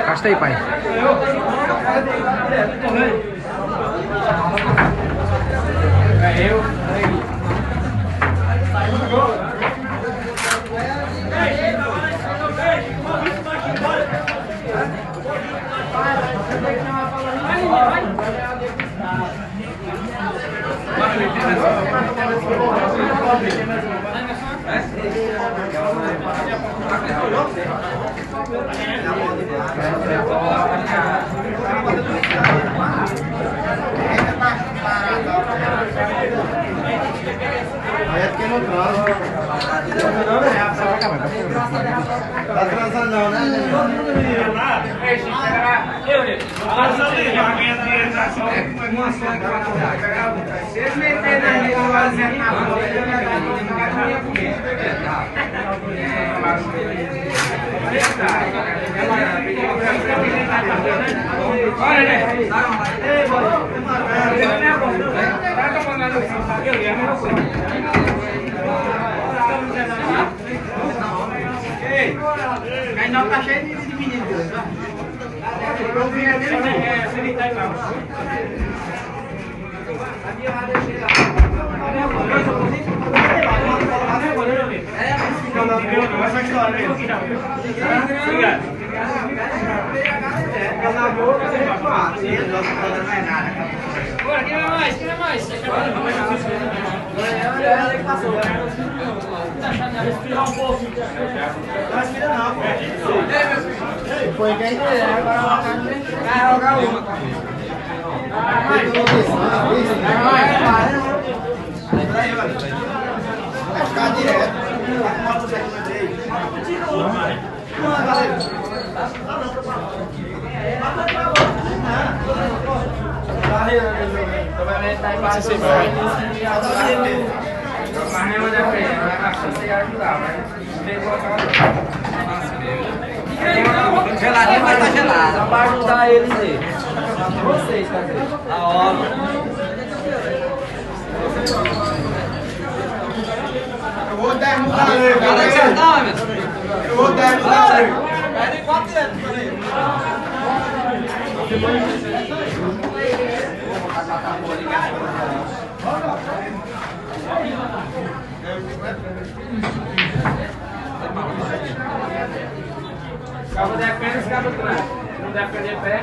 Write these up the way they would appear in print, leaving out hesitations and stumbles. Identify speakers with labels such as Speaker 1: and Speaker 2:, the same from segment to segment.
Speaker 1: Gastei, pai. Tá atrasando não, né? Vocês meteram aí o lazer na rua, aí não tá cheio de meninos, tá? Eu vim aqui, se ele tá lá.
Speaker 2: Quer mais? Respirar um pouco. Não respira não, pô. Foi quem quiser, agora vai jogar uma. Vai ficar direto.
Speaker 1: Geladinho vai estar gelado.
Speaker 2: Só para ajudar eles aí. Vocês, cadê? A hora.
Speaker 1: Eu vou derrubar ele. Eu vou derrubar ele.
Speaker 2: Pede 4 dedos, peraí. Cabo defende, cabo atrás. Não defender pé.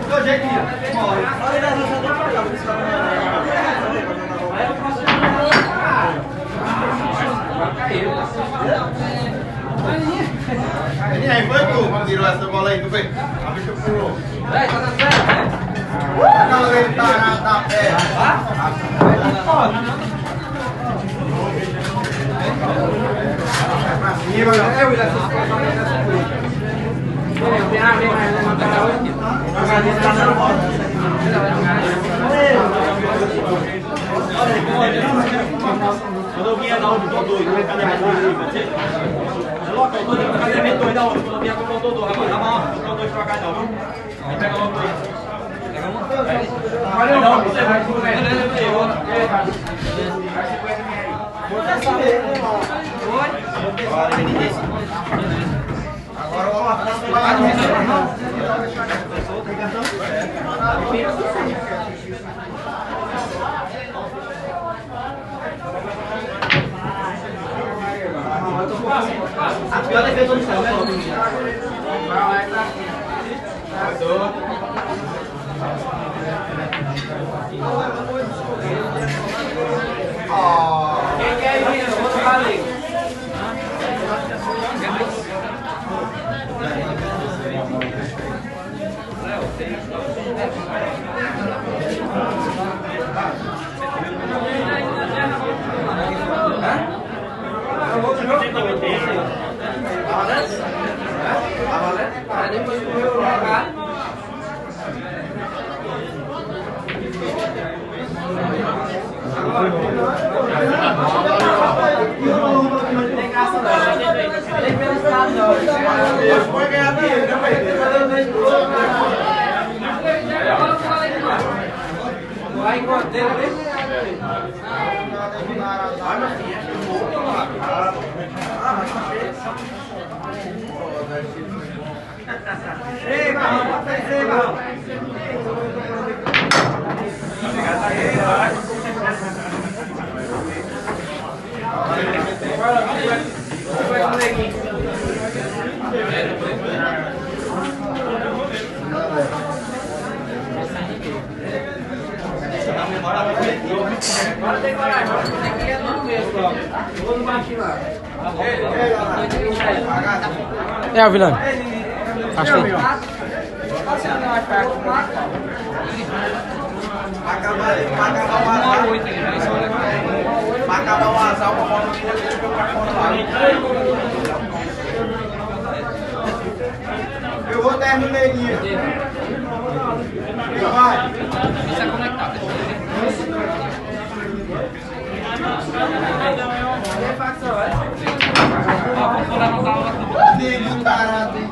Speaker 1: Do jeito que E aí, foi tu que tirou essa bola aí, tu vê? A bicha pulou.
Speaker 2: Vai, tá dando certo, né?
Speaker 1: Aquela vez tá na pé. Pra cima, não.
Speaker 3: Quando eu vinha da onde eu tô doido, eu cadê mais doido? Logo, eu tô cadê mais doido da onde? Quando eu vinha com o doutor, rapaz, dá uma eu tô doido pra cá não, viu? Aí pega logo dois. Pega uma. Valeu, não, você vai com
Speaker 1: Agora vamos lá.
Speaker 2: A pior defesa do céu, né? Quem quer ir? Eu vou tocar ali. Vai enquanto dele, Ei, Barrão, bota aí, Barrão. Vai com o neguinho. Agora tem coragem, tem que ir no mesmo. Vou no baixinho lá.
Speaker 4: É o Vilano. Acho que
Speaker 1: Vai acabar o azar, uma bola que eu pra fora lá. Eu vou dar no neguinho. Vai.
Speaker 4: Isso é conectado.
Speaker 1: Neguinho tarado, hein?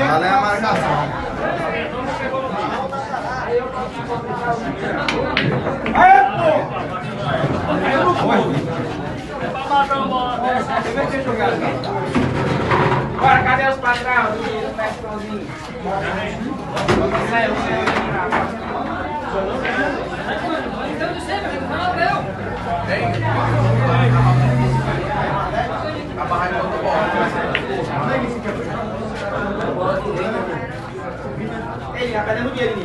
Speaker 1: Valeu a marcação.
Speaker 2: Bora, cadê os patrão? Saiu.
Speaker 1: A barra de outra bola.
Speaker 2: Ei, rapaz, não dinheiro.